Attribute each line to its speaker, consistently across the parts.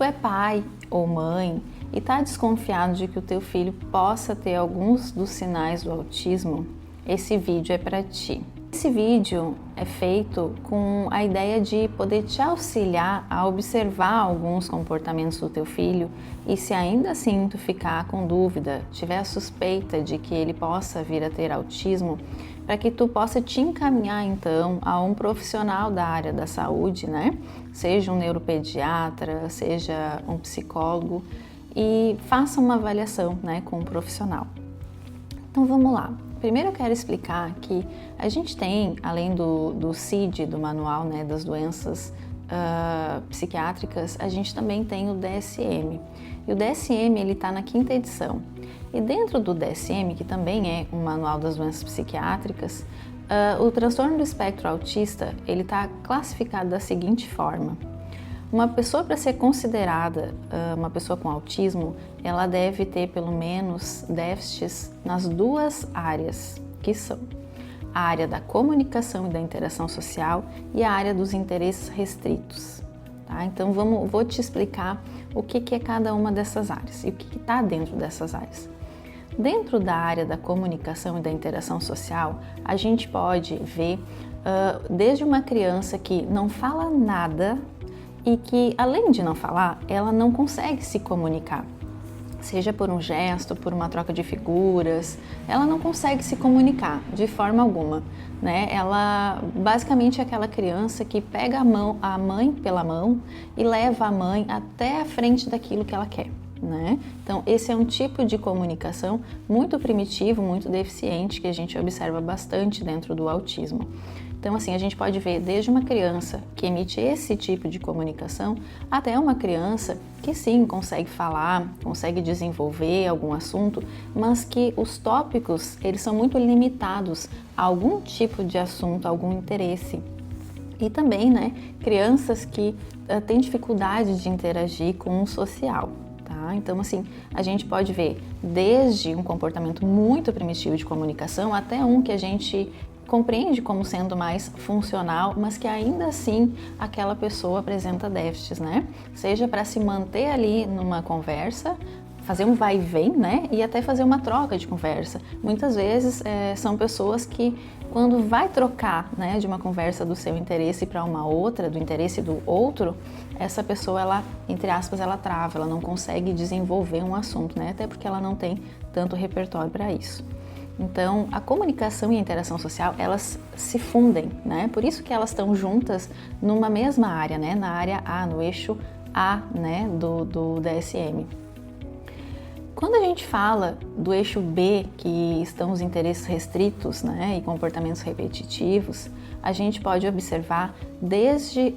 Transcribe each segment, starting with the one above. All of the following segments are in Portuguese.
Speaker 1: tu é pai ou mãe e está desconfiado de que o teu filho possa ter alguns dos sinais do autismo, esse vídeo é para ti. Esse vídeo é feito com a ideia de poder te auxiliar a observar alguns comportamentos do teu filho e, se ainda assim tu ficar com dúvida, tiver a suspeita de que ele possa vir a ter autismo, para que tu possa te encaminhar então a um profissional da área da saúde, né? Seja um neuropediatra, seja um psicólogo, e faça uma avaliação, né, com um profissional. Então vamos lá. Primeiro eu quero explicar que a gente tem, além do CID, do Manual, né, das Doenças Psiquiátricas, a gente também tem o DSM. E o DSM ele está na 5ª edição. E dentro do DSM, que também é um Manual das Doenças Psiquiátricas, o transtorno do espectro autista ele está classificado da seguinte forma. Uma pessoa, para ser considerada uma pessoa com autismo, ela deve ter pelo menos déficits nas 2 áreas, que são a área da comunicação e da interação social e a área dos interesses restritos. Tá? Então vou te explicar o que é cada uma dessas áreas e o que está dentro dessas áreas. Dentro da área da comunicação e da interação social, a gente pode ver desde uma criança que não fala nada e que, além de não falar, ela não consegue se comunicar. Seja por um gesto, por uma troca de figuras, ela não consegue se comunicar de forma alguma, né? Ela basicamente é aquela criança que pega a mãe pela mão e leva a mãe até a frente daquilo que ela quer, né? Então, esse é um tipo de comunicação muito primitivo, muito deficiente, que a gente observa bastante dentro do autismo. Então, assim, a gente pode ver desde uma criança que emite esse tipo de comunicação até uma criança que sim, consegue falar, consegue desenvolver algum assunto, mas que os tópicos, eles são muito limitados a algum tipo de assunto, a algum interesse. E também, né, crianças que têm dificuldade de interagir com o social. Tá? Então, assim, a gente pode ver desde um comportamento muito primitivo de comunicação até um que a gente compreende como sendo mais funcional, mas que ainda assim aquela pessoa apresenta déficits, né? Seja para se manter ali numa conversa, fazer um vai e vem, né? E até fazer uma troca de conversa. Muitas vezes são pessoas que, quando vai trocar, né, de uma conversa do seu interesse para uma outra, do interesse do outro, essa pessoa, ela, entre aspas, ela trava, ela não consegue desenvolver um assunto, né? Até porque ela não tem tanto repertório para isso. Então, a comunicação e a interação social, elas se fundem, né? Por isso que elas estão juntas numa mesma área, né? Na área A, no eixo A, né, do DSM. Quando a gente fala do eixo B, que estão os interesses restritos, né, e comportamentos repetitivos, a gente pode observar desde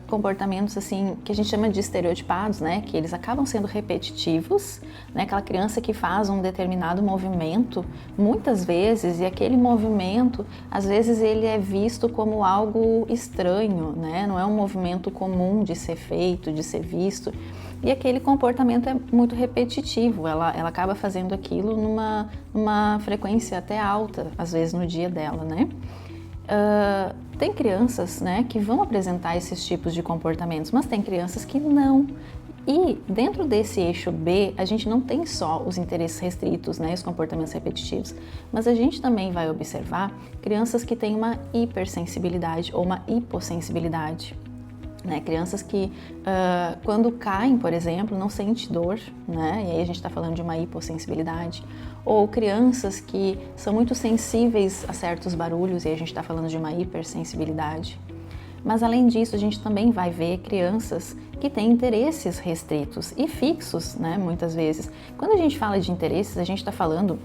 Speaker 1: comportamentos assim que a gente chama de estereotipados, né, que eles acabam sendo repetitivos, né, aquela criança que faz um determinado movimento muitas vezes e aquele movimento, às vezes ele é visto como algo estranho, né, não é um movimento comum de ser feito, de ser visto. E aquele comportamento é muito repetitivo, ela acaba fazendo aquilo numa frequência até alta, às vezes no dia dela, né? Tem crianças, né, que vão apresentar esses tipos de comportamentos, mas tem crianças que não. E dentro desse eixo B, a gente não tem só os interesses restritos, né, os comportamentos repetitivos, mas a gente também vai observar crianças que têm uma hipersensibilidade ou uma hipossensibilidade. Né, crianças que quando caem, por exemplo, não sentem dor, né? E aí a gente está falando de uma hipossensibilidade. Ou crianças que são muito sensíveis a certos barulhos e aí a gente está falando de uma hipersensibilidade. Mas além disso, a gente também vai ver crianças que têm interesses restritos e fixos, né? Muitas vezes. Quando a gente fala de interesses, a gente está falando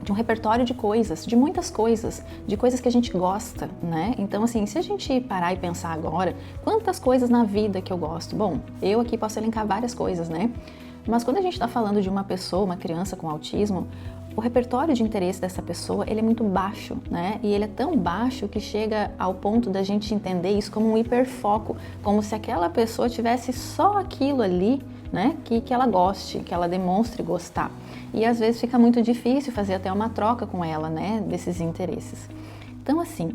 Speaker 1: de um repertório de coisas, de muitas coisas, de coisas que a gente gosta, né? Então, assim, se a gente parar e pensar agora, quantas coisas na vida que eu gosto? Bom, eu aqui posso elencar várias coisas, né? Mas quando a gente está falando de uma pessoa, uma criança com autismo, o repertório de interesse dessa pessoa, ele é muito baixo, né? E ele é tão baixo que chega ao ponto da gente entender isso como um hiperfoco, como se aquela pessoa tivesse só aquilo ali, né? Que ela goste, que ela demonstre gostar. E às vezes fica muito difícil fazer até uma troca com ela, né? Desses interesses. Então, assim,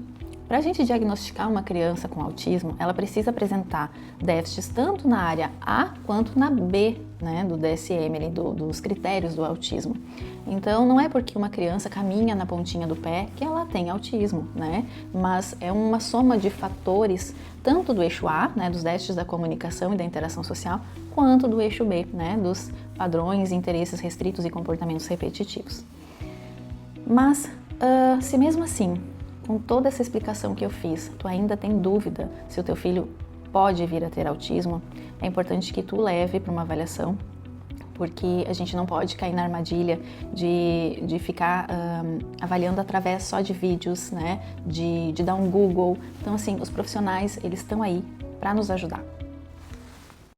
Speaker 1: Para a gente diagnosticar uma criança com autismo, ela precisa apresentar déficits tanto na área A quanto na B, né, do DSM, dos critérios do autismo. Então, não é porque uma criança caminha na pontinha do pé que ela tem autismo, né? Mas é uma soma de fatores, tanto do eixo A, né, dos déficits da comunicação e da interação social, quanto do eixo B, né, dos padrões, interesses restritos e comportamentos repetitivos. Mas, se mesmo assim, com toda essa explicação que eu fiz, tu ainda tem dúvida se o teu filho pode vir a ter autismo, é importante que tu leve para uma avaliação, porque a gente não pode cair na armadilha de ficar avaliando através só de vídeos, né, de dar um Google. Então, assim, os profissionais, eles estão aí para nos ajudar.